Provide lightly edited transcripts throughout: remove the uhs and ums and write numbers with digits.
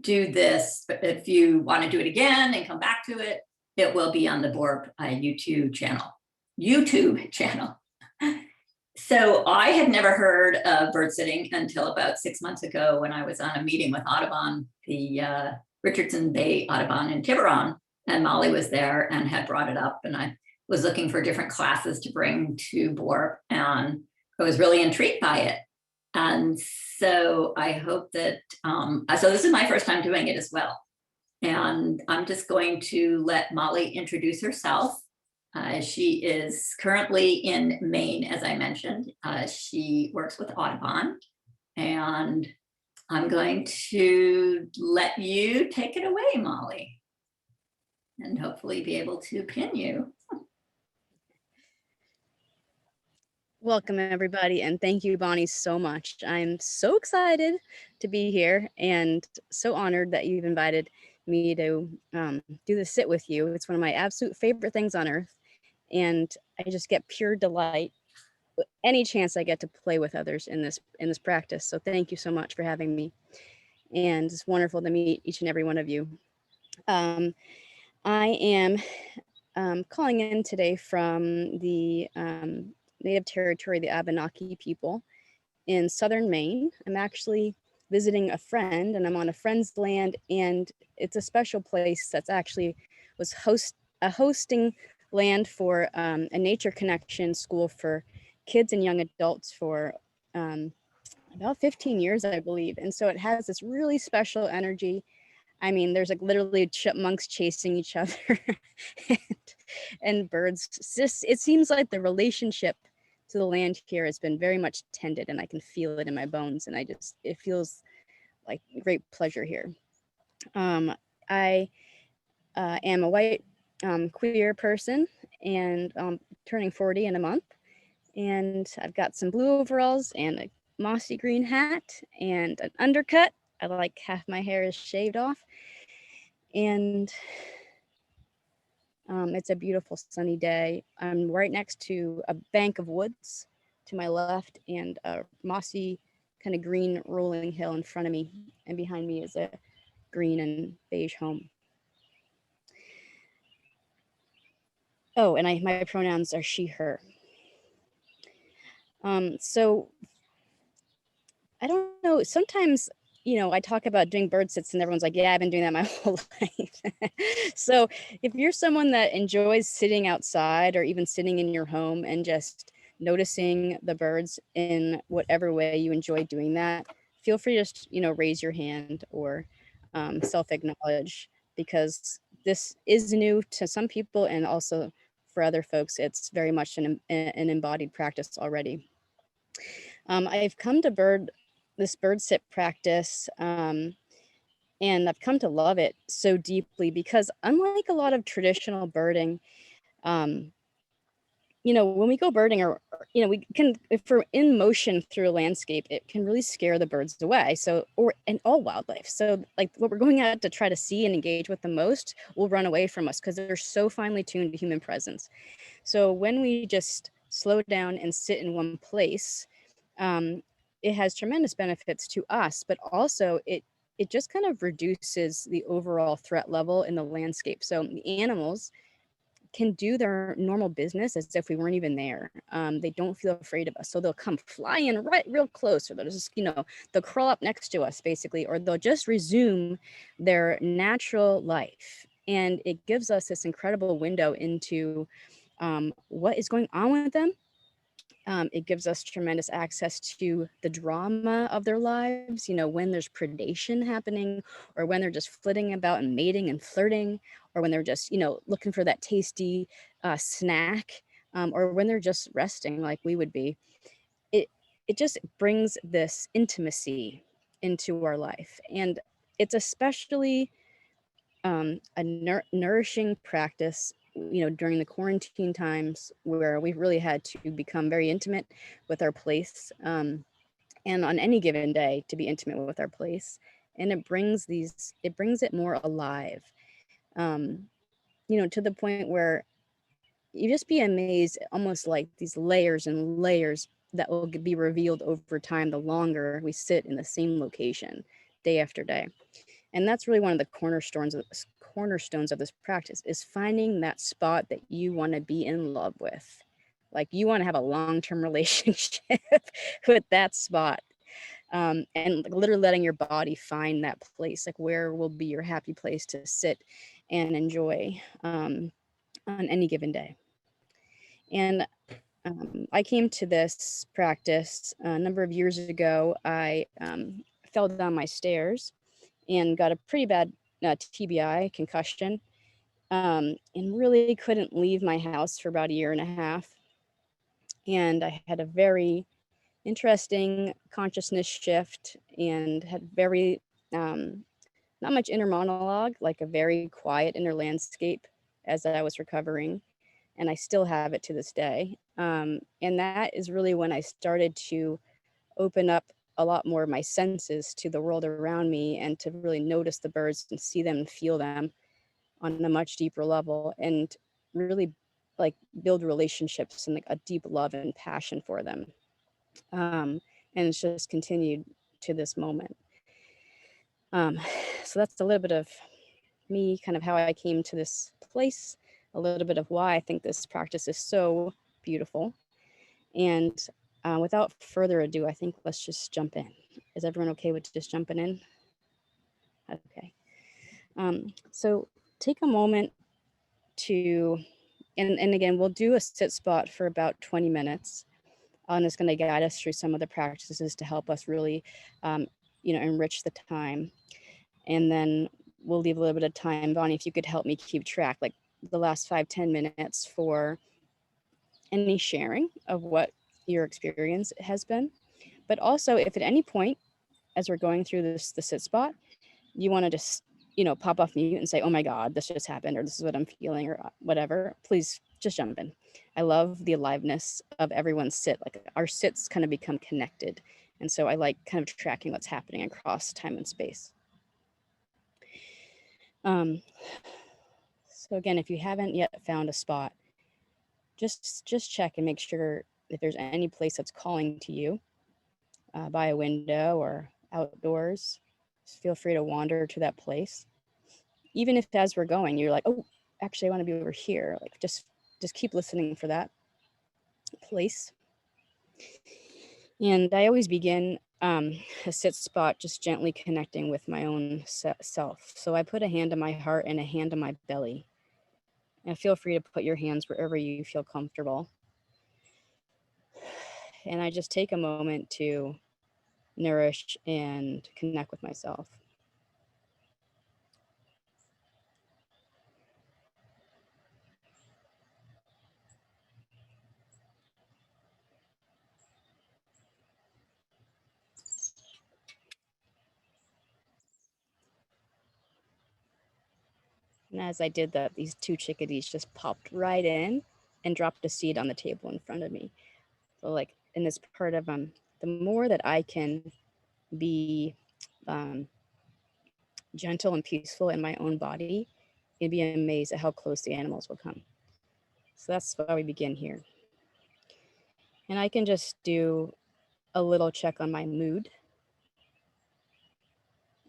do this, but if you want to do it again and come back to it, it will be on the BORP YouTube channel. So I had never heard of bird sitting until about 6 months ago when I was on a meeting with Audubon, the Richardson Bay Audubon in Tiburon, and Molly was there and had brought it up, and I was looking for different classes to bring to BORP, and I was really intrigued by it. And so I hope that, so this is my first time doing it as well. And I'm just going to let Molly introduce herself. She is currently in Maine, as I mentioned. She works with Audubon, and I'm going to let you take it away, Molly, and hopefully be able to pin you. Welcome, everybody, and thank you, Bonnie, so much. I'm so excited to be here and so honored that you've invited me to do the sit with you. It's one of my absolute favorite things on earth, and I just get pure delight any chance I get to play with others in this practice. So thank you so much for having me, and it's wonderful to meet each and every one of you. I am calling in today from the native territory, the Abenaki people in southern Maine. I'm actually visiting a friend, and I'm on a friend's land, and it's a special place that's actually was a hosting land for a nature connection school for kids and young adults for about 15 years, I believe. And so it has this really special energy. I mean, there's like literally chipmunks chasing each other and birds. It seems like the relationship to the land here has been very much tended, and I can feel it in my bones, and it feels like great pleasure here. I am a white queer person, and turning 40 in a month, and I've got some blue overalls and a mossy green hat and an undercut. I like half my hair is shaved off, and it's a beautiful sunny day. I'm right next to a bank of woods to my left and a mossy kind of green rolling hill in front of me, and behind me is a green and beige home. Oh, and my pronouns are she, her. So I don't know, sometimes, I talk about doing bird sits and everyone's like, yeah, I've been doing that my whole life. So if you're someone that enjoys sitting outside or even sitting in your home and just noticing the birds in whatever way you enjoy doing that, feel free to just, raise your hand or self-acknowledge, because this is new to some people, and also for other folks, it's very much an embodied practice already. I've come to this bird sit practice, and I've come to love it so deeply because, unlike a lot of traditional birding, when we go birding, or we can, if we're in motion through a landscape, it can really scare the birds away. So, and all wildlife. So like what we're going out to try to see and engage with the most will run away from us because they're so finely tuned to human presence. So when we just slow down and sit in one place, it has tremendous benefits to us, but also it just kind of reduces the overall threat level in the landscape. So the animals can do their normal business as if we weren't even there. They don't feel afraid of us. So they'll come flying right real close, or they'll just, they'll crawl up next to us basically, or they'll just resume their natural life. And it gives us this incredible window into what is going on with them. It gives us tremendous access to the drama of their lives, when there's predation happening, or when they're just flitting about and mating and flirting, or when they're just, looking for that tasty snack, or when they're just resting like we would be. It just brings this intimacy into our life. And it's especially a nourishing practice during the quarantine times, where we've really had to become very intimate with our place, and on any given day to be intimate with our place. And it brings it more alive, to the point where you just be amazed, almost like these layers and layers that will be revealed over time the longer we sit in the same location day after day. And that's really one of the cornerstones of this practice, is finding that spot that you want to be in love with. Like, you want to have a long-term relationship with that spot. And literally letting your body find that place, like where will be your happy place to sit and enjoy on any given day. And I came to this practice a number of years ago. I fell down my stairs and got a pretty bad TBI, concussion, and really couldn't leave my house for about a year and a half. And I had a very interesting consciousness shift and had very, not much inner monologue, like a very quiet inner landscape as I was recovering. And I still have it to this day. And that is really when I started to open up a lot more of my senses to the world around me, and to really notice the birds and see them and feel them on a much deeper level, and really like build relationships and like a deep love and passion for them. And it's just continued to this moment. So that's a little bit of me, kind of how I came to this place, a little bit of why I think this practice is so beautiful. And without further ado, I think let's just jump in. Is everyone okay with just jumping in? Okay. So take a moment to, and again, we'll do a sit spot for about 20 minutes. And it's going to guide us through some of the practices to help us really, enrich the time. And then we'll leave a little bit of time. Bonnie, if you could help me keep track, like the last 5-10 minutes for any sharing of what your experience has been. But also, if at any point, as we're going through the sit spot, you want to just, pop off mute and say, oh my God, this just happened, or this is what I'm feeling, or whatever, please just jump in. I love the aliveness of everyone's sit. Like, our sits kind of become connected. And so I like kind of tracking what's happening across time and space. So again, if you haven't yet found a spot, just check and make sure if there's any place that's calling to you, by a window or outdoors. Just feel free to wander to that place. Even if as we're going, you're like, oh, actually I want to be over here. Like, just keep listening for that place. And I always begin a sit spot just gently connecting with my own self. So I put a hand on my heart and a hand on my belly. And feel free to put your hands wherever you feel comfortable. And I just take a moment to nourish and connect with myself. And as I did that, these 2 chickadees just popped right in and dropped a seed on the table in front of me. So, like, in this part of the more that I can be gentle and peaceful in my own body, you'd be amazed at how close the animals will come. So that's why we begin here. And I can just do a little check on my mood,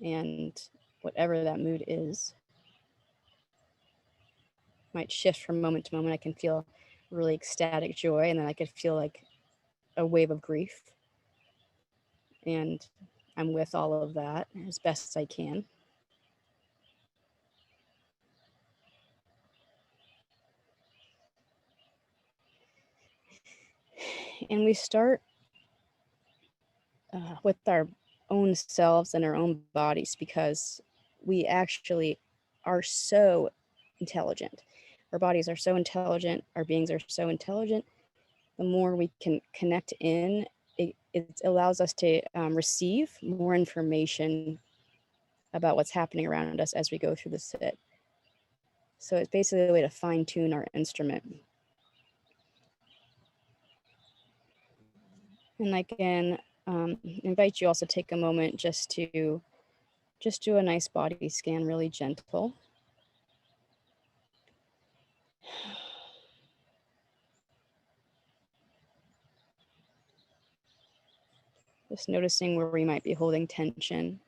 and whatever that mood is might shift from moment to moment. I can feel really ecstatic joy, and then I could feel like a wave of grief. And I'm with all of that as best as I can. And we start with our own selves and our own bodies, because we actually are so intelligent. Our bodies are so intelligent. Our beings are so intelligent. The more we can connect in, it allows us to receive more information about what's happening around us as we go through the sit. So it's basically a way to fine tune our instrument. And I can invite you also to take a moment just to do a nice body scan, really gentle. Just noticing where we might be holding tension.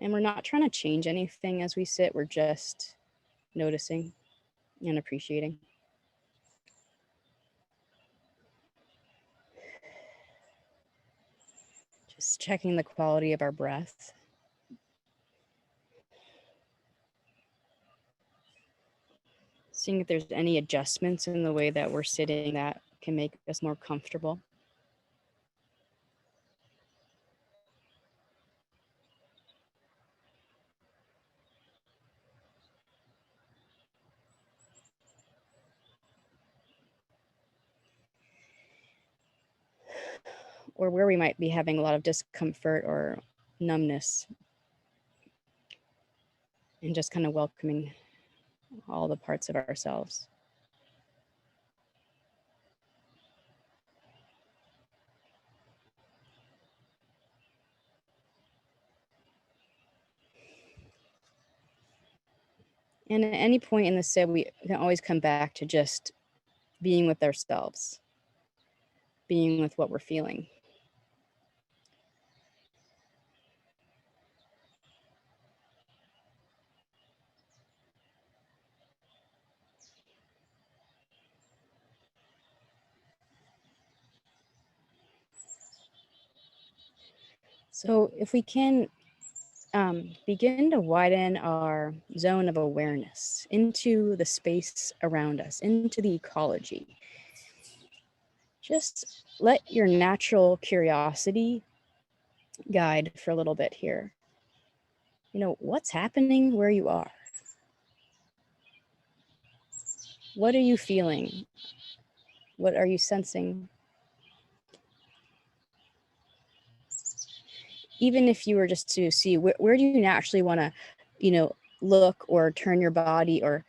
And we're not trying to change anything as we sit, we're just noticing and appreciating. Just checking the quality of our breath. Seeing if there's any adjustments in the way that we're sitting that can make us more comfortable. Or where we might be having a lot of discomfort or numbness. And just kind of welcoming all the parts of ourselves. And at any point in the sit, we can always come back to just being with ourselves, being with what we're feeling. So if we can begin to widen our zone of awareness into the space around us, into the ecology. Just let your natural curiosity guide for a little bit here. You know, what's happening where you are? What are you feeling? What are you sensing? Even if you were just to see where do you naturally want to, you know, look or turn your body or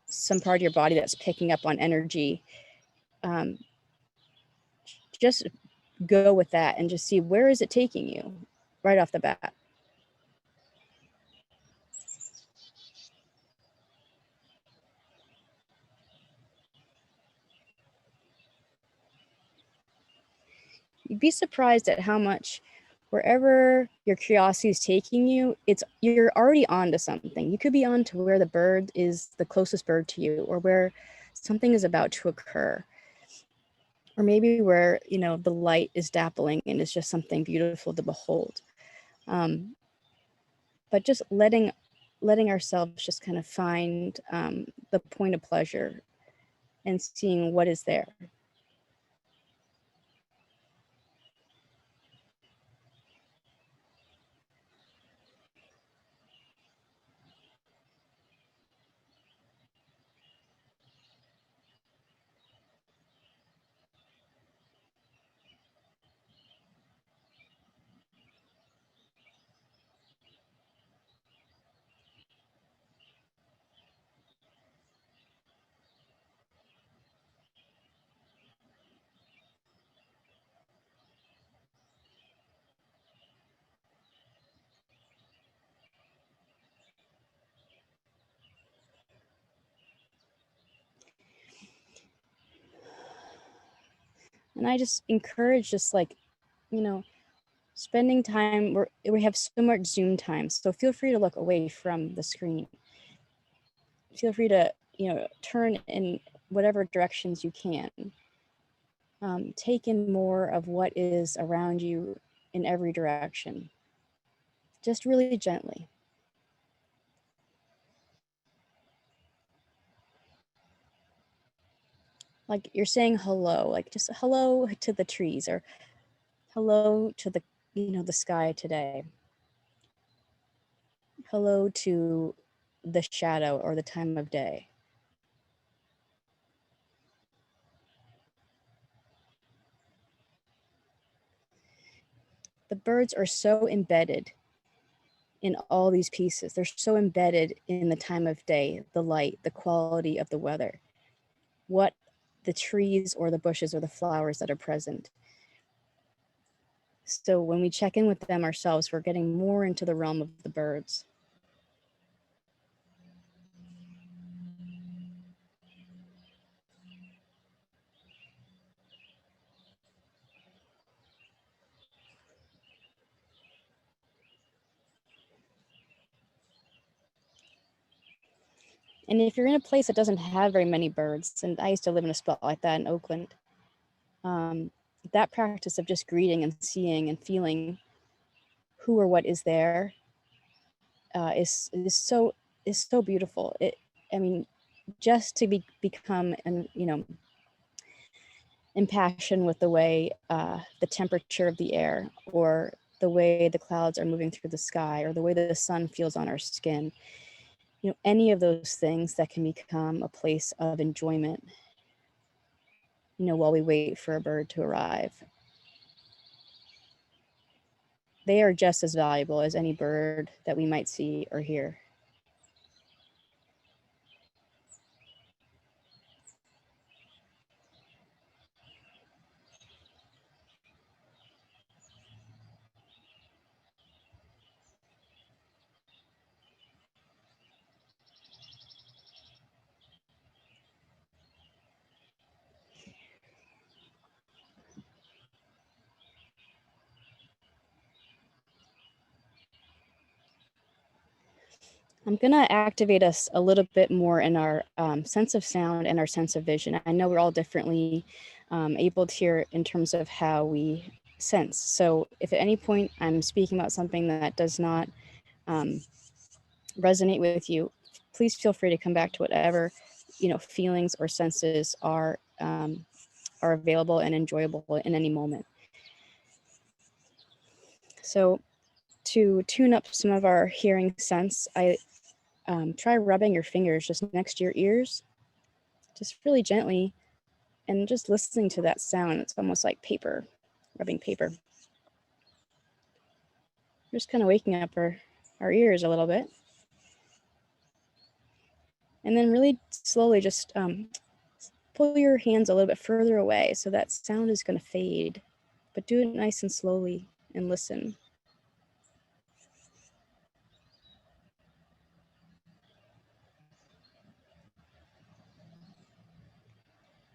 some part of your body that's picking up on energy, just go with that and just see where is it taking you right off the bat. You'd be surprised at how much wherever your curiosity is taking you, you're already onto something. You could be on to where the bird is the closest bird to you, or where something is about to occur, or maybe where, you know, the light is dappling and it's just something beautiful to behold. But just letting ourselves just kind of find the point of pleasure and seeing what is there. And I just encourage just like, you know, spending time, we have so much Zoom time. So feel free to look away from the screen. Feel free to, you know, turn in whatever directions you can. Take in more of what is around you in every direction. Just really gently. Like you're saying hello, like just hello to the trees or hello to the, you know, the sky today. Hello to the shadow or the time of day. The birds are so embedded in all these pieces. They're so embedded in the time of day, the light, the quality of the weather, what the trees or the bushes or the flowers that are present. So when we check in with them ourselves, we're getting more into the realm of the birds. And if you're in a place that doesn't have very many birds, and I used to live in a spot like that in Oakland, that practice of just greeting and seeing and feeling who or what is there is so beautiful. I mean, just to become and impassioned with the way the temperature of the air, or the way the clouds are moving through the sky, or the way the sun feels on our skin. Any of those things that can become a place of enjoyment, while we wait for a bird to arrive. They are just as valuable as any bird that we might see or hear. I'm going to activate us a little bit more in our sense of sound and our sense of vision. I know we're all differently able to hear in terms of how we sense. So if at any point I'm speaking about something that does not resonate with you, please feel free to come back to whatever feelings or senses are available and enjoyable in any moment. So to tune up some of our hearing sense, I try rubbing your fingers just next to your ears, just really gently, and just listening to that sound. It's almost like paper, rubbing paper. Just kind of waking up our ears a little bit. And then really slowly just pull your hands a little bit further away, so that sound is going to fade, but do it nice and slowly and listen.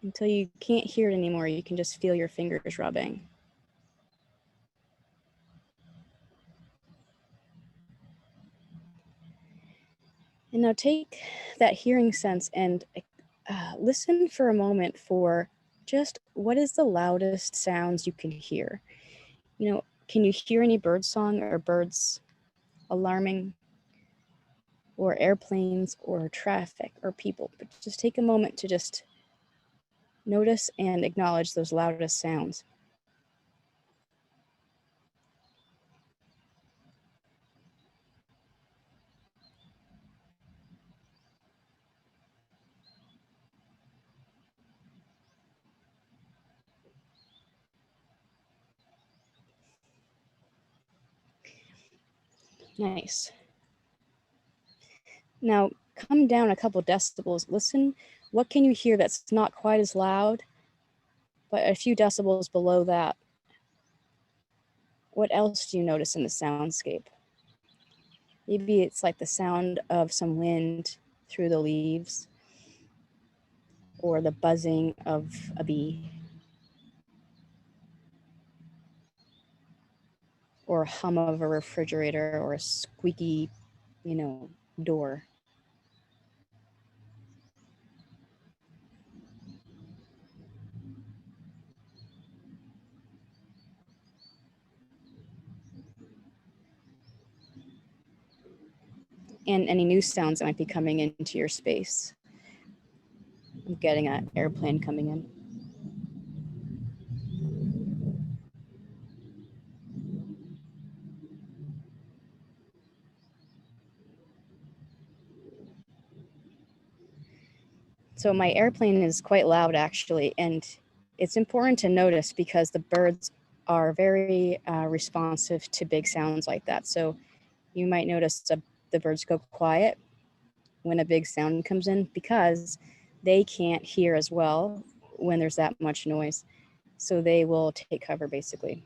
Until you can't hear it anymore, you can just feel your fingers rubbing. And now take that hearing sense and listen for a moment for just what is the loudest sounds you can hear. Can you hear any bird song or birds alarming, or airplanes or traffic or people? But just take a moment to just notice and acknowledge those loudest sounds. Nice. Now come down a couple decibels. Listen, what can you hear that's not quite as loud, but a few decibels below that? What else do you notice in the soundscape? Maybe it's like the sound of some wind through the leaves, or the buzzing of a bee, or a hum of a refrigerator, or a squeaky, door. And any new sounds that might be coming into your space. I'm getting an airplane coming in. So my airplane is quite loud, actually, and it's important to notice because the birds are very responsive to big sounds like that. So you might notice the birds go quiet when a big sound comes in, because they can't hear as well when there's that much noise. So they will take cover, basically.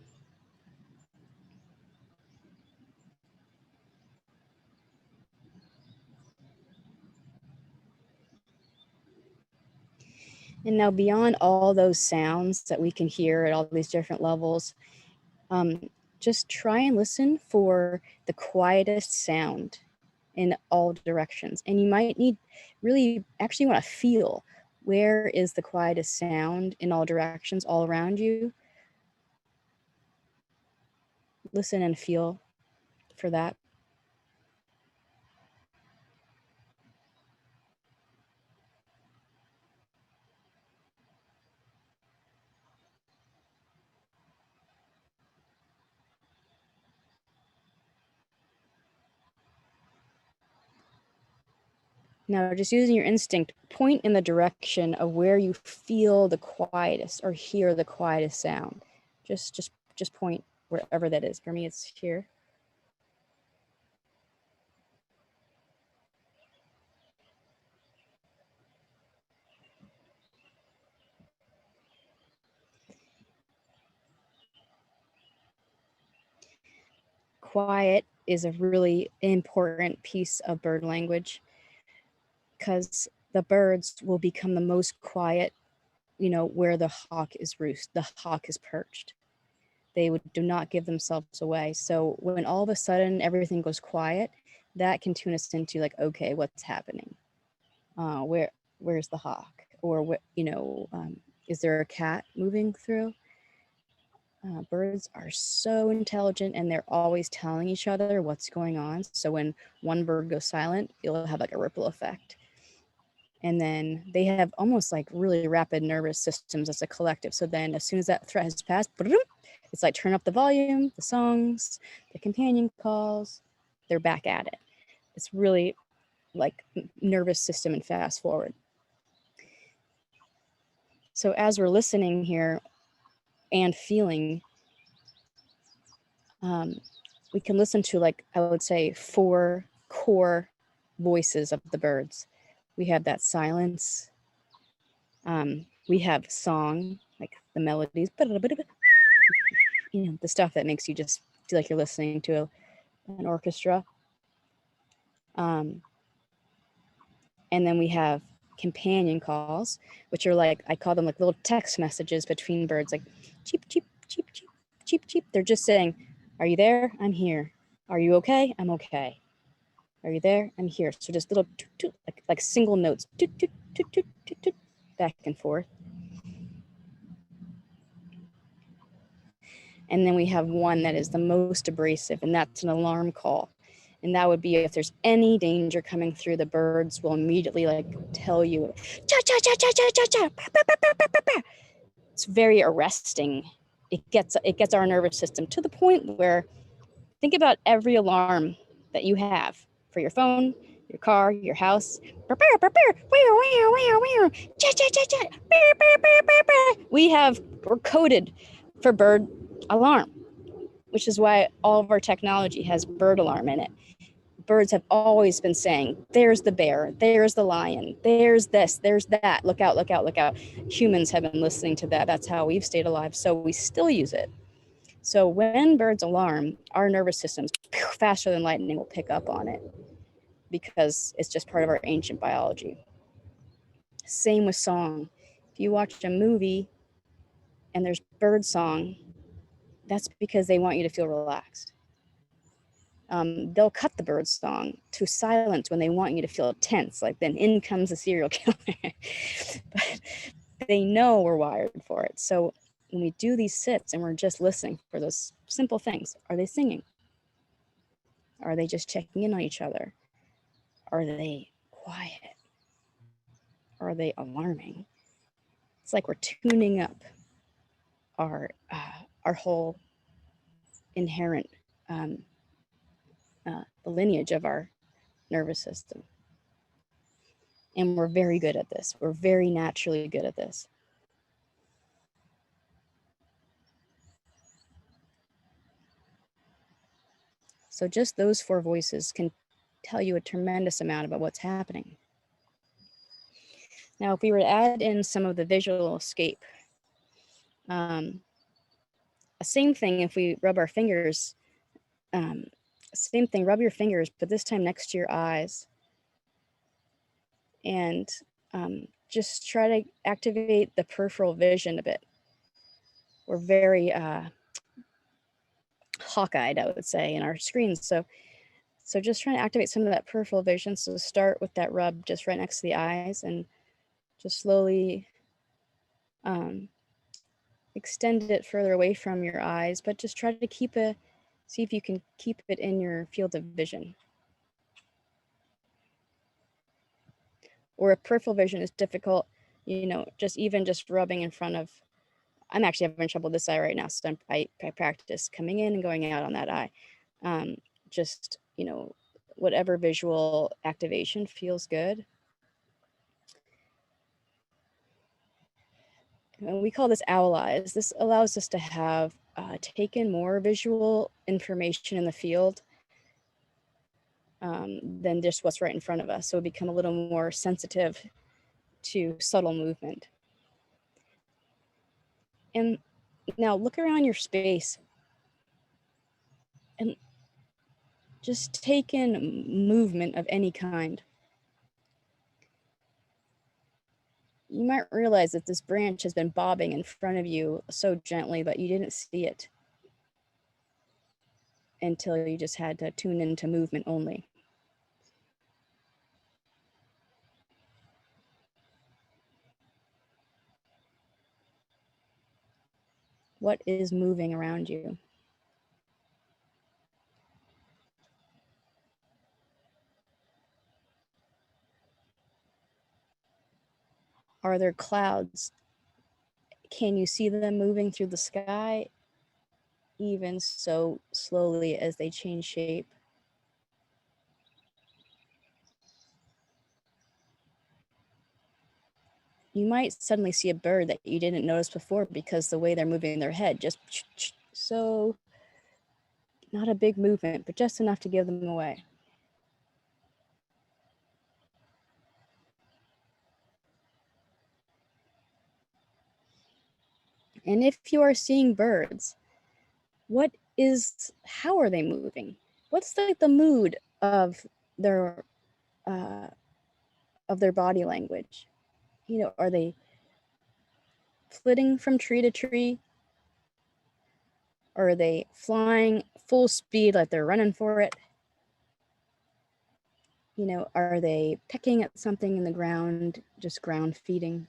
And now beyond all those sounds that we can hear at all these different levels, just try and listen for the quietest sound in all directions. And you might need really actually want to feel, where is the quietest sound in all directions all around you? Listen and feel for that. Now, just using your instinct, point in the direction of where you feel the quietest or hear the quietest sound. Just point wherever that is. For me, it's here. Quiet is a really important piece of bird language, because the birds will become the most quiet, where the hawk is perched. They do not give themselves away. So when all of a sudden everything goes quiet, that can tune us into like, okay, what's happening? Where's the hawk? Or is there a cat moving through? Birds are so intelligent, and they're always telling each other what's going on. So when one bird goes silent, it'll have like a ripple effect. And then they have almost like really rapid nervous systems as a collective. So then as soon as that threat has passed, it's like turn up the volume, the songs, the companion calls, they're back at it. It's really like nervous system and fast forward. So as we're listening here and feeling, we can listen to, like, I would say 4 core voices of the birds. We have that silence. We have song, like the melodies, the stuff that makes you just feel like you're listening to an orchestra. And then we have companion calls, which are like, I call them like little text messages between birds, like cheep, cheep, cheep, cheep, cheep, cheep. They're just saying, are you there? I'm here. Are you okay? I'm okay. Are you there? I'm here. So just little toot, toot, like single notes, toot, toot, toot, toot, toot, toot, back and forth. And then we have one that is the most abrasive, and that's an alarm call. And that would be if there's any danger coming through, the birds will immediately like tell you, cha, cha, cha, cha, cha, cha, cha, pa, pa, pa, pa, pa, pa, pa. It's very arresting. It gets our nervous system to the point where, think about every alarm that you have for your phone, your car, your house. We're coded for bird alarm, which is why all of our technology has bird alarm in it. Birds have always been saying, there's the bear, there's the lion, there's this, there's that, look out, look out, look out. Humans have been listening to that. That's how we've stayed alive. So we still use it. So when birds alarm, our nervous systems, faster than lightning, will pick up on it, because it's just part of our ancient biology. Same with song. If you watch a movie and there's bird song, that's because they want you to feel relaxed. They'll cut the bird song to silence when they want you to feel tense, like then in comes a serial killer. But they know we're wired for it. So when we do these sits and we're just listening for those simple things, are they singing? Are they just checking in on each other? Are they quiet? Are they alarming? It's like we're tuning up our whole inherent the lineage of our nervous system. And we're very good at this. We're very naturally good at this. So just those 4 voices can tell you a tremendous amount about what's happening. Now, if we were to add in some of the visual escape, same thing if we rub our fingers, same thing, rub your fingers, but this time next to your eyes, and just try to activate the peripheral vision a bit. We're very hawk-eyed, I would say, in our screens. So just trying to activate some of that peripheral vision. So start with that rub just right next to the eyes and just slowly extend it further away from your eyes, but just try to see if you can keep it in your field of vision. Or if peripheral vision is difficult, just rubbing in front of, I'm actually having trouble with this eye right now, so I practice coming in and going out on that eye. Just, whatever visual activation feels good. And we call this owl eyes. This allows us to have taken more visual information in the field than just what's right in front of us. So we become a little more sensitive to subtle movement. And now look around your space and just take in movement of any kind. You might realize that this branch has been bobbing in front of you so gently, but you didn't see it until you just had to tune into movement only. What is moving around you? Are there clouds? Can you see them moving through the sky, even so slowly as they change shape? You might suddenly see a bird that you didn't notice before because the way they're moving their head, just so, not a big movement, but just enough to give them away. And if you are seeing birds, how are they moving? What's the mood of their body language? Are they flitting from tree to tree? Or are they flying full speed like they're running for it? Are they pecking at something in the ground, just ground feeding?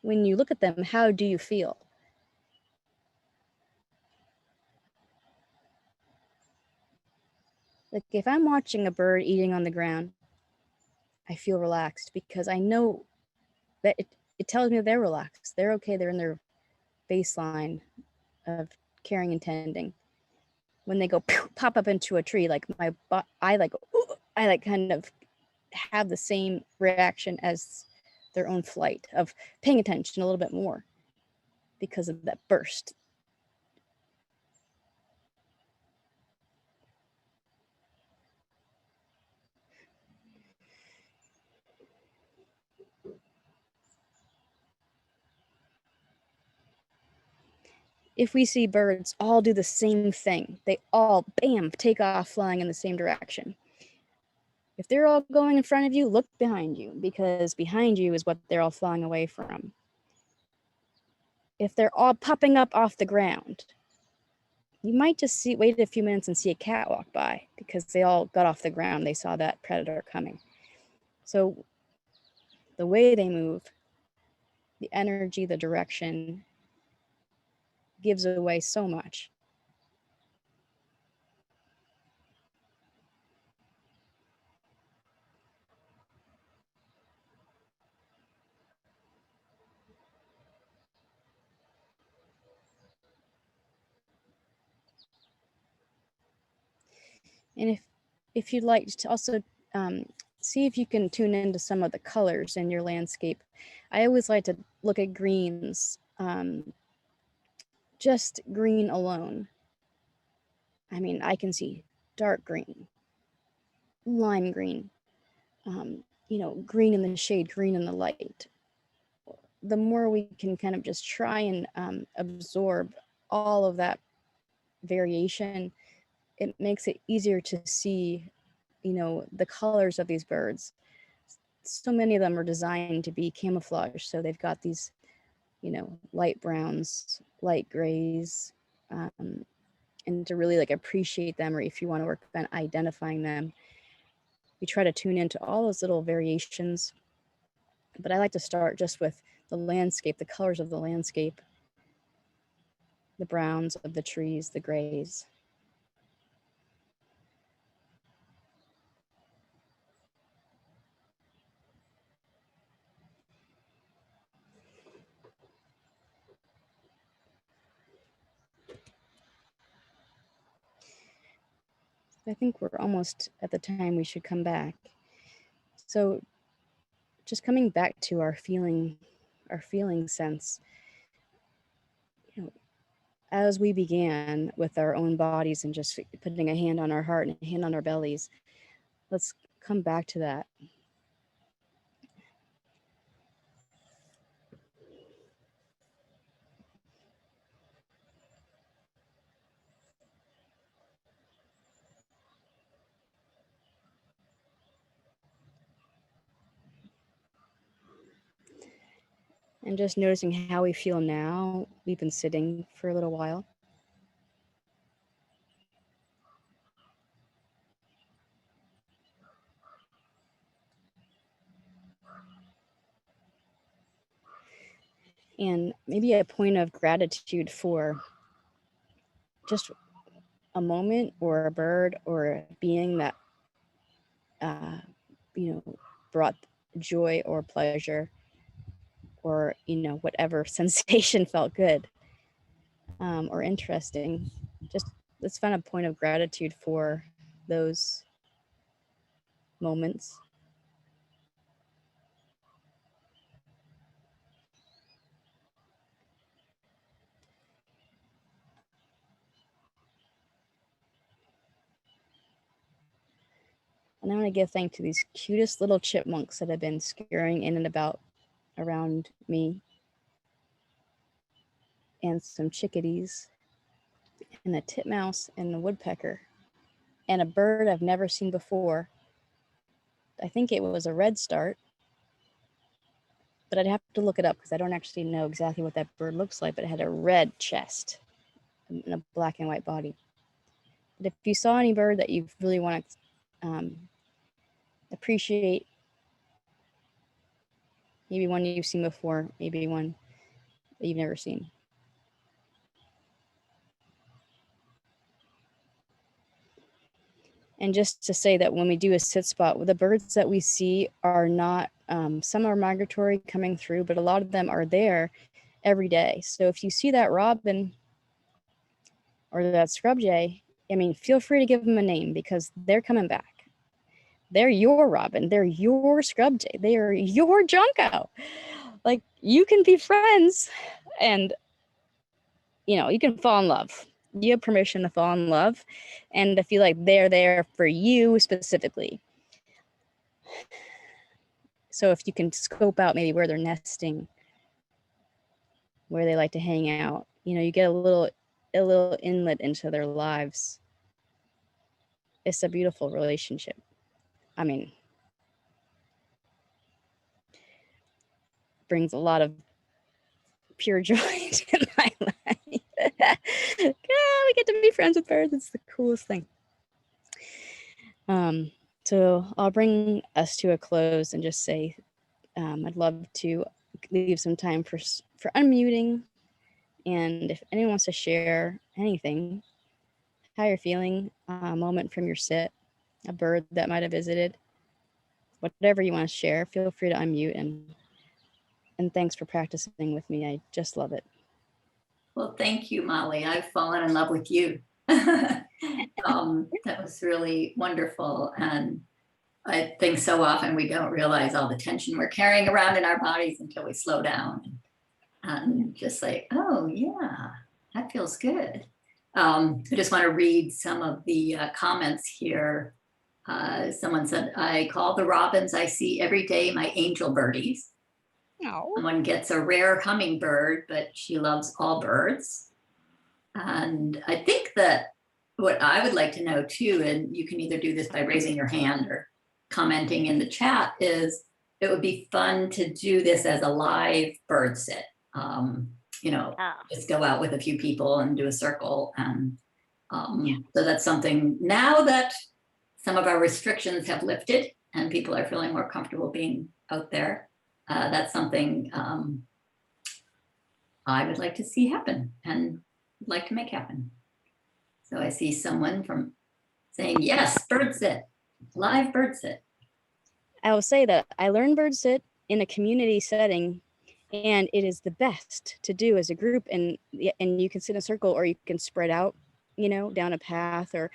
When you look at them, how do you feel? Like if I'm watching a bird eating on the ground, I feel relaxed because I know that it tells me they're relaxed. They're okay. They're in their baseline of caring and tending. When they go pop up into a tree, like I kind of have the same reaction as their own flight of paying attention a little bit more because of that burst. If we see birds all do the same thing, they all, bam, take off flying in the same direction. If they're all going in front of you, look behind you, because behind you is what they're all flying away from. If they're all popping up off the ground, you might just wait a few minutes and see a cat walk by because they all got off the ground. They saw that predator coming. So the way they move, the energy, the direction gives away so much. And if you'd like to also see if you can tune into some of the colors in your landscape, I always like to look at greens, just green alone. I mean, I can see dark green, lime green, green in the shade, green in the light. The more we can kind of just try and absorb all of that variation, it makes it easier to see you know, the colors of these birds. So many of them are designed to be camouflage. So they've got these, you know, light browns, light grays, and to really like appreciate them, or if you want to work on identifying them, we try to tune into all those little variations. But I like to start just with the landscape, the colors of the landscape, the browns of the trees, the grays. I think we're almost at the time we should come back. So just coming back to our feeling sense, you know, as we began with our own bodies and just putting a hand on our heart and a hand on our bellies, let's come back to that. And just noticing how we feel now. We've been sitting for a little while. And maybe a point of gratitude for just a moment or a bird or a being that, you know, brought joy or pleasure, or, you know, whatever sensation felt good or interesting. Just let's find a point of gratitude for those moments. And I want to give thanks to these cutest little chipmunks that have been scurrying in and about around me, and some chickadees, and a titmouse, and a woodpecker, and a bird I've never seen before. I think it was a redstart, but I'd have to look it up because I don't actually know exactly what that bird looks like, but it had a red chest and a black and white body. But if you saw any bird that you really want to appreciate, maybe one you've seen before, maybe one that you've never seen. And just to say that when we do a sit spot, the birds that we see are not, some are migratory coming through, but a lot of them are there every day. So if you see that robin or that scrub jay, I mean, feel free to give them a name because they're coming back. They're your robin, they're your scrub jay, they are your junco. Like, you can be friends and, you know, you can fall in love. You have permission to fall in love and to feel like they're there for you specifically. So if you can scope out maybe where they're nesting, where they like to hang out, you know, you get a little inlet into their lives. It's a beautiful relationship. I mean, brings a lot of pure joy to my life. Yeah, we get to be friends with birds. It's the coolest thing. So I'll bring us to a close and just say, I'd love to leave some time for unmuting. And if anyone wants to share anything, how you're feeling, a moment from your sit, a bird that might have visited, whatever you want to share, feel free to unmute. And thanks for practicing with me. I just love it. Well, thank you, Molly. I've fallen in love with you. That was really wonderful. And I think so often we don't realize all the tension we're carrying around in our bodies until we slow down and just like, oh yeah, that feels good. I just want to read some of the comments here. Someone said, I call the robins I see every day my angel birdies. Oh. Someone gets a rare hummingbird, but she loves all birds. And I think that what I would like to know too, and you can either do this by raising your hand or commenting in the chat, is it would be fun to do this as a live bird sit. You know, just go out with a few people and do a circle. And so that's something now that some of our restrictions have lifted and people are feeling more comfortable being out there. That's something I would like to see happen and would like to make happen. So I see someone from saying, yes, bird sit, live bird sit. I will say that I learned bird sit in a community setting, and it is the best to do as a group. And you can sit in a circle, or you can spread out, you know, down a path, or,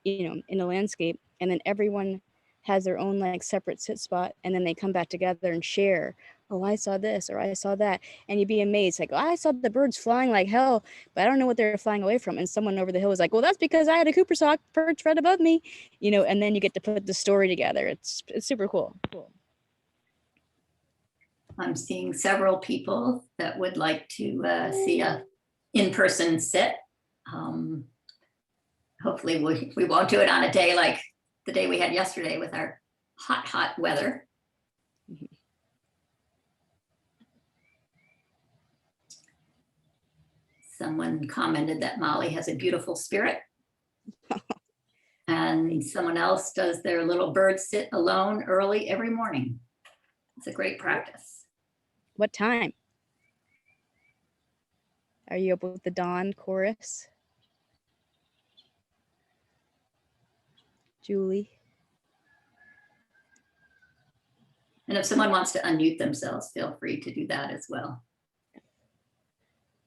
you know, in a landscape, and then everyone has their own like separate sit spot, and then they come back together and share. Oh, I saw this, or I saw that, and you'd be amazed. Like, oh, I saw the birds flying like hell, but I don't know what they're flying away from. And someone over the hill was like, well, that's because I had a Cooper's hawk perch right above me, you know. And then you get to put the story together. It's super cool. I'm seeing several people that would like to see a in-person sit. Hopefully we won't do it on a day like the day we had yesterday with our hot weather. Someone commented that Molly has a beautiful spirit. And someone else does their little bird sit alone early every morning. It's a great practice. What time? Are you up with the dawn chorus? Julie? And if someone wants to unmute themselves, feel free to do that as well.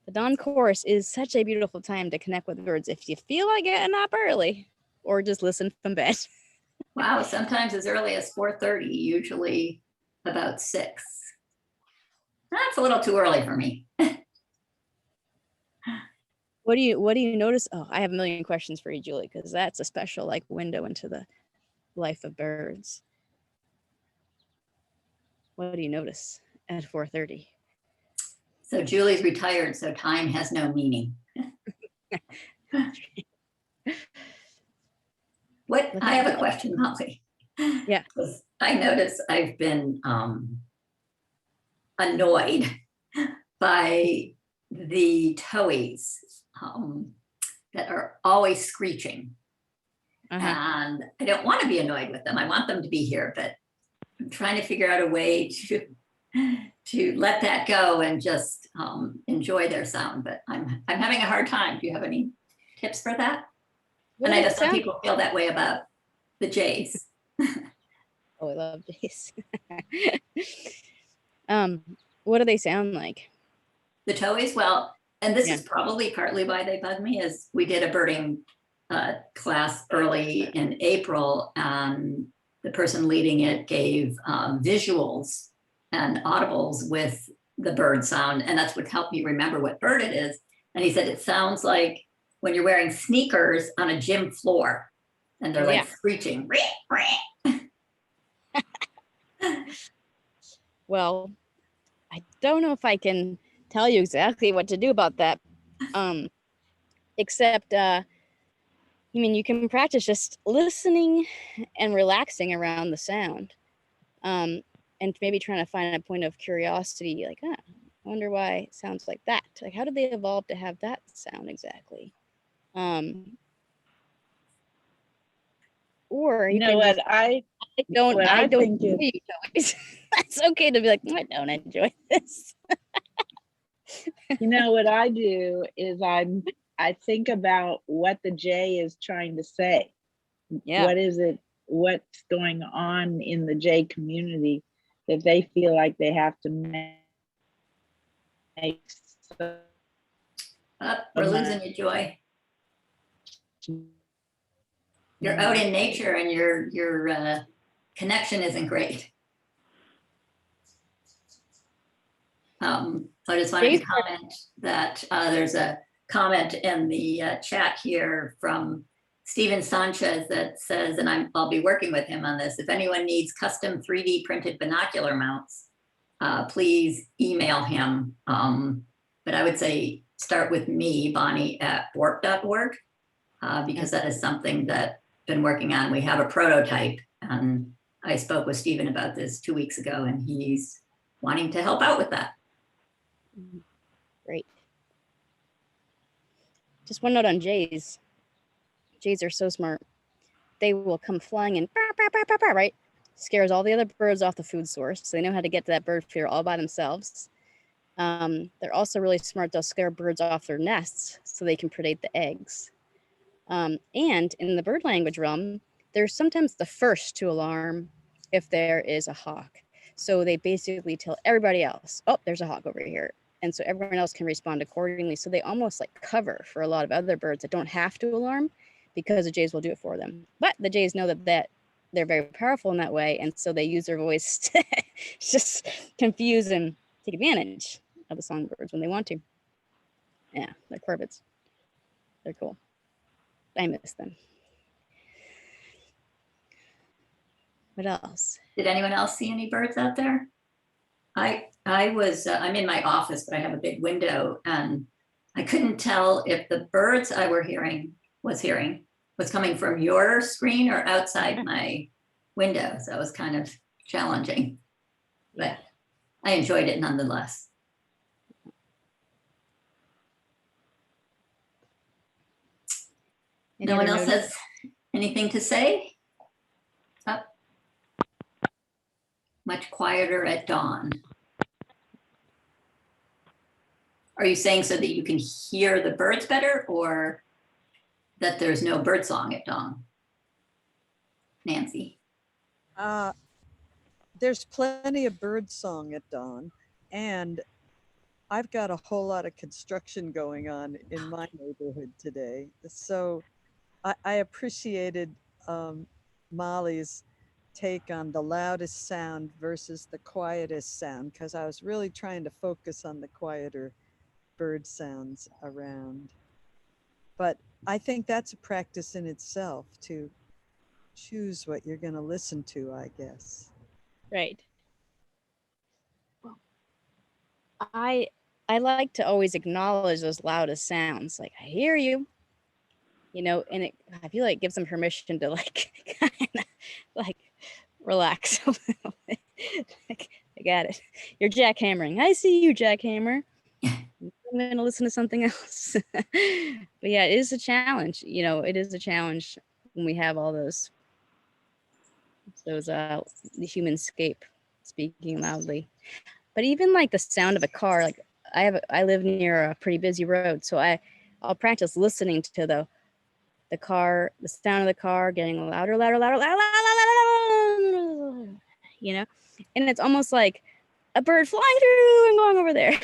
The dawn chorus is such a beautiful time to connect with birds if you feel like getting up early, or just listen from bed. Wow, sometimes as early as 4:30, usually about 6. That's a little too early for me. What do you notice? Oh, I have a million questions for you, Julie, because that's a special like window into the life of birds. What do you notice at 4:30? So Julie's retired, so time has no meaning. I have a question, Molly. Yeah. I notice I've been annoyed by the towhees that are always screeching. And I don't want to be annoyed with them. I want them to be here, but I'm trying to figure out a way to let that go and just enjoy their sound. But I'm having a hard time. Do you have any tips for that? And I know some people feel that way about the jays. Oh, I love jays. What do they sound like? The towhees? Well, and this is probably partly why they bug me, is we did a birding class early in April, and the person leading it gave visuals and audibles with the bird sound, and that's what helped me remember what bird it is. And he said it sounds like when you're wearing sneakers on a gym floor and they're like screeching. Well, I don't know if I can tell you exactly what to do about that, except I mean, you can practice just listening and relaxing around the sound, and maybe trying to find a point of curiosity, like, I wonder why it sounds like that. Like, how did they evolve to have that sound exactly? Or you know what, I don't enjoy you toys. That's okay to be like, I don't enjoy this. You know what I do is I think about what the Jay is trying to say. Yeah. What is it? What's going on in the Jay community that they feel like they have to make? We're losing you, Joy. You're out in nature and your connection isn't great. So I just wanted to comment that there's a comment in the chat here from Steven Sanchez that says, and I'll be working with him on this, if anyone needs custom 3D printed binocular mounts, please email him. But I would say start with me, Bonnie, at BORP.org. because that is something that been working on. We have a prototype, and I spoke with Stephen about this 2 weeks ago, and he's wanting to help out with that. Great. Just one note on jays. Jays are so smart. They will come flying in, right? Scares all the other birds off the food source. So they know how to get to that bird feeder all by themselves. They're also really smart. They'll scare birds off their nests so they can predate the eggs. And in the bird language realm, they're sometimes the first to alarm if there is a hawk. So they basically tell everybody else, oh, there's a hawk over here. And so everyone else can respond accordingly. So they almost like cover for a lot of other birds that don't have to alarm, because the jays will do it for them. But the jays know that they're very powerful in that way. And so they use their voice to just confuse and take advantage of the songbirds when they want to. Yeah, they're corvids. They're cool. I miss them. What else? Did anyone else see any birds out there? I'm in my office, but I have a big window, and I couldn't tell if the birds I was coming from your screen or outside my window. So it was kind of challenging, but I enjoyed it nonetheless. No one else has anything to say? Oh. Much quieter at dawn. Are you saying so that you can hear the birds better, or that there's no bird song at dawn? Nancy? There's plenty of bird song at dawn, and I've got a whole lot of construction going on in my neighborhood today. So I appreciated Molly's take on the loudest sound versus the quietest sound, because I was really trying to focus on the quieter bird sounds around. But I think that's a practice in itself, to choose what you're going to listen to, I guess. Right. I like to always acknowledge those loudest sounds. Like, I hear you, and I feel like it gives them permission to like kind of like relax a little bit. Like, I got it. You're jackhammering. I see you, jackhammer. I'm going to listen to something else. But yeah, it is a challenge. It is a challenge when we have all those the humanscape speaking loudly. But even like the sound of a car, like I live near a pretty busy road, so I'll practice listening to the car, the sound of the car getting louder, louder, louder, louder, louder, and it's almost like a bird flying through and going over there.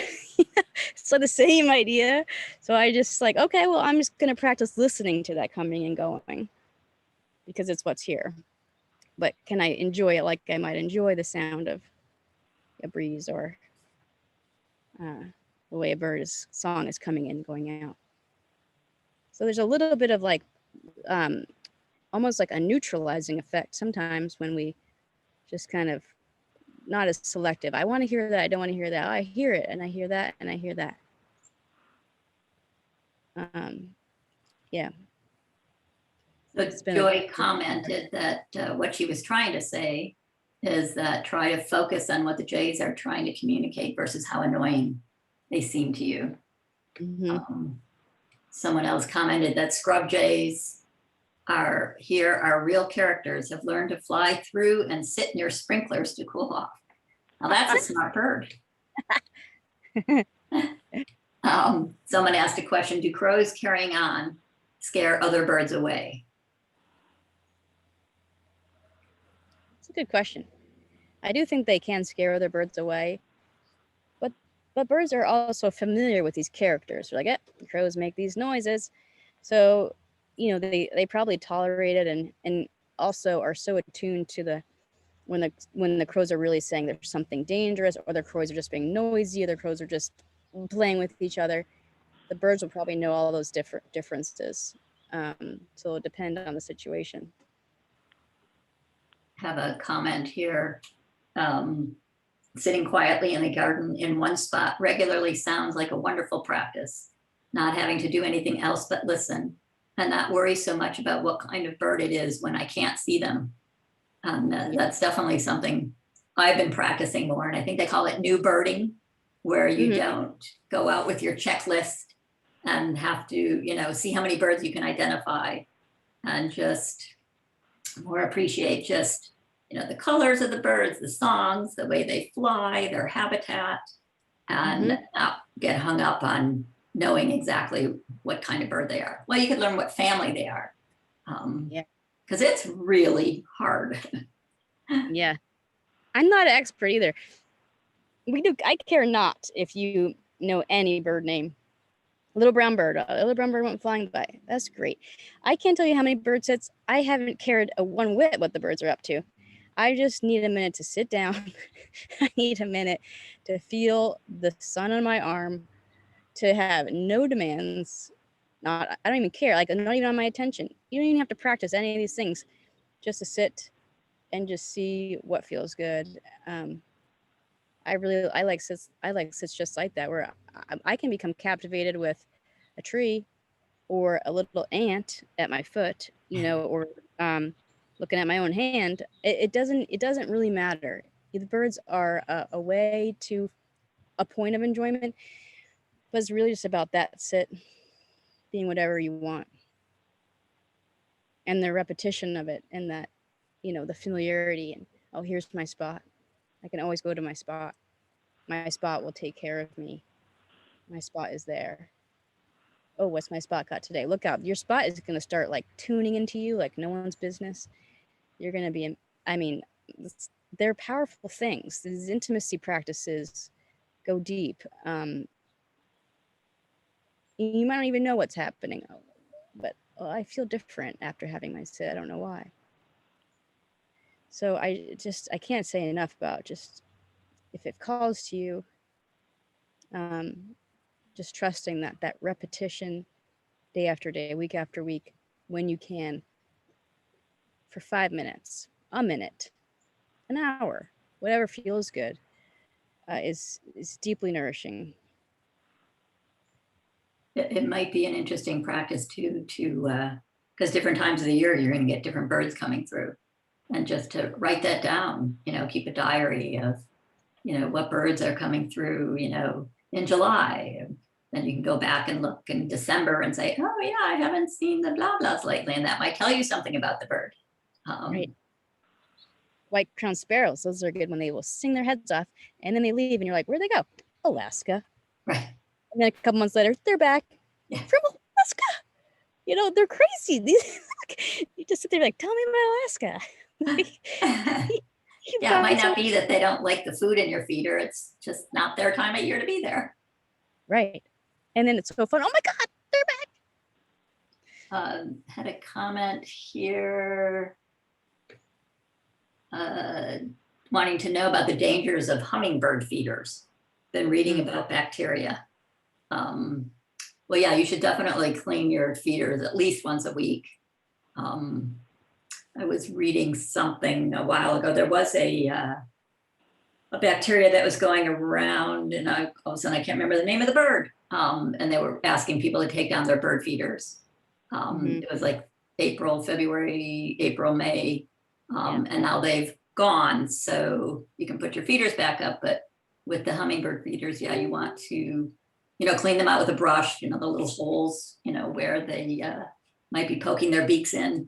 It's like the same idea. So I just like, okay, well, I'm just going to practice listening to that coming and going, because it's what's here. But can I enjoy it like I might enjoy the sound of a breeze or the way a bird's song is coming in, going out? So there's a little bit of like almost like a neutralizing effect sometimes when we just kind of not as selective. I want to hear that. I don't want to hear that. I hear it, and I hear that, and I hear that. Yeah. So Joy commented that what she was trying to say is that try to focus on what the jays are trying to communicate versus how annoying they seem to you. Mm-hmm. Someone else commented that scrub jays are real characters, have learned to fly through and sit near sprinklers to cool off. Now that's a smart bird. Someone asked a question, do crows carrying on scare other birds away? It's a good question. I do think they can scare other birds away, but birds are also familiar with these characters. They're like, crows make these noises. So, they probably tolerate it and also are so attuned to when the crows are really saying there's something dangerous, or the crows are just being noisy, or the crows are just playing with each other. The birds will probably know all those differences. So it'll depend on the situation. Have a comment here. Sitting quietly in the garden in one spot regularly sounds like a wonderful practice. Not having to do anything else but listen and not worry so much about what kind of bird it is when I can't see them. And that's definitely something I've been practicing more. And I think they call it new birding, where you don't go out with your checklist and have to, you know, see how many birds you can identify, and just more appreciate just, you know, the colors of the birds, the songs, the way they fly, their habitat, and not get hung up on knowing exactly what kind of bird they are. Well, you could learn what family they are. Because it's really hard. Yeah. I'm not an expert either. I care not if you know any bird name. A little brown bird went flying by. That's great. I can't tell you how many bird sits. I haven't cared a one whit what the birds are up to. I just need a minute to sit down. I need a minute to feel the sun on my arm, to have no demands. I don't even care. Like, not even on my attention. You don't even have to practice any of these things. Just to sit and just see what feels good. I like sits just like that, where I can become captivated with a tree or a little ant at my foot, you know, or looking at my own hand. It doesn't really matter. The birds are a way to a point of enjoyment, but it's really just about that sit being whatever you want, and the repetition of it, and that, you know, the familiarity, and oh, here's my spot. I can always go to my spot. My spot will take care of me. My spot is there. Oh, what's my spot got today? Look out. Your spot is going to start like tuning into you like no one's business. You're going to be, I mean, they're powerful things. These intimacy practices go deep. You might not even know what's happening, but I feel different after having my sit. I don't know why. So I can't say enough about just, if it calls to you, just trusting that repetition, day after day, week after week, when you can, for 5 minutes, a minute, an hour, whatever feels good, is deeply nourishing. It might be an interesting practice too, because different times of the year you're going to get different birds coming through, and just to write that down, you know, keep a diary of, you know, what birds are coming through, you know, in July. Then you can go back and look in December and say, oh yeah, I haven't seen the blah blahs lately, and that might tell you something about the bird. Right. White-crowned sparrows, those are good when they will sing their heads off and then they leave and you're like, where'd they go? Alaska. Right. And then a couple months later, they're back from Alaska. You know, they're crazy. You just sit there like, tell me about Alaska. Yeah, it might not be that they don't like the food in your feeder. It's just not their time of year to be there. Right. And then it's so fun. Oh my God, they're back. Had a comment here wanting to know about the dangers of hummingbird feeders. Been reading about bacteria. Well, yeah, you should definitely clean your feeders at least once a week. I was reading something a while ago. There was a bacteria that was going around, and all of a sudden I can't remember the name of the bird. And they were asking people to take down their bird feeders. It was like April, May, and now they've gone. So you can put your feeders back up, but with the hummingbird feeders, yeah, you want to, you know, clean them out with a brush, you know, the little holes, you know, where they might be poking their beaks in.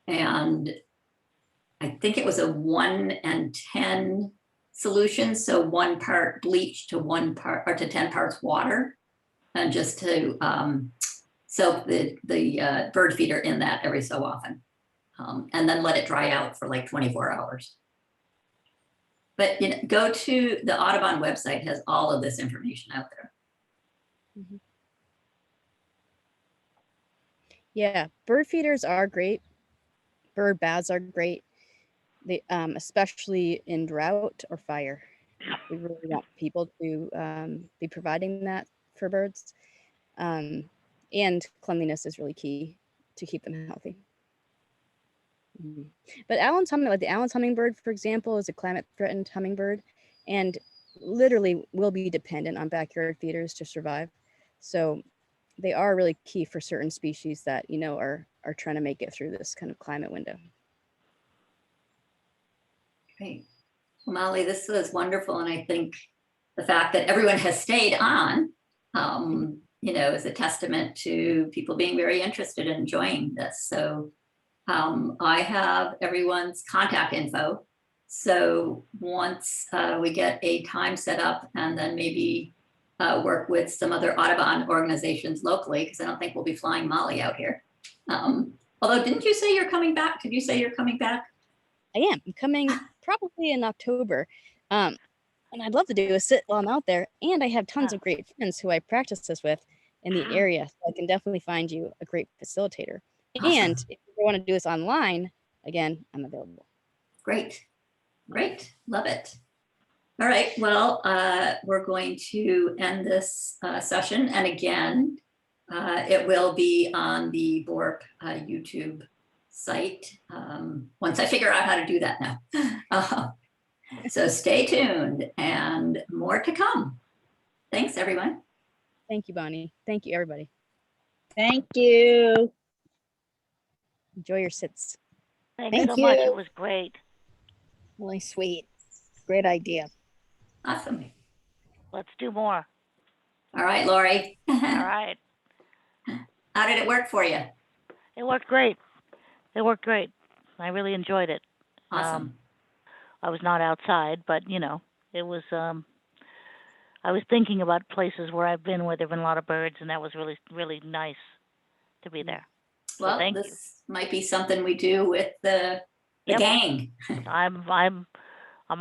And I think it was a 1:10 solution. So 1 part bleach to 1 part, or to 10 parts water, and just to soak the bird feeder in that every so often. And then let it dry out for like 24 hours. But you know, go to the Audubon website, has all of this information out there. Yeah, bird feeders are great. Bird baths are great. They, especially in drought or fire. We really want people to be providing that for birds. And cleanliness is really key to keep them healthy. But the Allen's hummingbird, for example, is a climate threatened hummingbird, and literally will be dependent on backyard feeders to survive. So they are really key for certain species that, you know, are trying to make it through this kind of climate window. Great. Well, Molly, this was wonderful. And I think the fact that everyone has stayed on, you know, is a testament to people being very interested in enjoying this. So I have everyone's contact info. So once we get a time set up and then maybe work with some other Audubon organizations locally, because I don't think we'll be flying Molly out here. Although, didn't you say you're coming back? Did you say you're coming back? I am. I'm coming probably in October. And I'd love to do a sit while I'm out there. And I have tons of great friends who I practice this with in the area. So I can definitely find you a great facilitator. Awesome. And if you want to do this online, again, I'm available. Great. Great. Love it. All right. Well, we're going to end this session. And again, it will be on the BORP YouTube site once I figure out how to do that now. So stay tuned and more to come. Thanks, everyone. Thank you, Bonnie. Thank you, everybody. Thank you. Enjoy your sits. Thanks Thank so much. you. It was great. Really sweet. Great idea. Awesome. Let's do more. All right, Lori. All right. How did it work for you? It worked great. It worked great. I really enjoyed it. Awesome. I was not outside, but you know, it was. I was thinking about places where I've been where there've been a lot of birds, and that was really, really nice to be there. Well, thank you. this might be something we do with the Yep. gang. I'm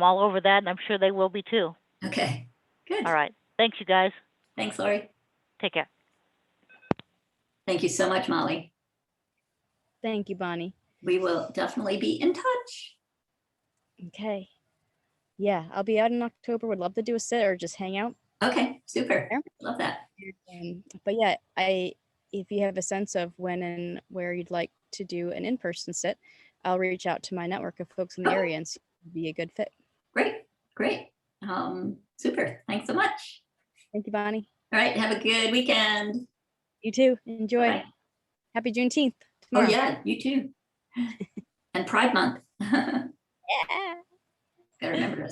all over that, and I'm sure they will be too. Okay, good. All right. Thanks, you guys. Thanks, Lori. Take care. Thank you so much, Molly. Thank you, Bonnie. We will definitely be in touch. Okay. Yeah, I'll be out in October. Would love to do a sit or just hang out. Okay, super. Yeah. Love that. But yeah, if you have a sense of when and where you'd like to do an in-person sit, I'll reach out to my network of folks in the area and see if it'd be a good fit. Great, great. Super. Thanks so much. Thank you, Bonnie. All right, have a good weekend. You too. Enjoy. Bye. Happy Juneteenth. Oh Tomorrow. yeah, you too. And Pride Month. Yeah. Gotta remember to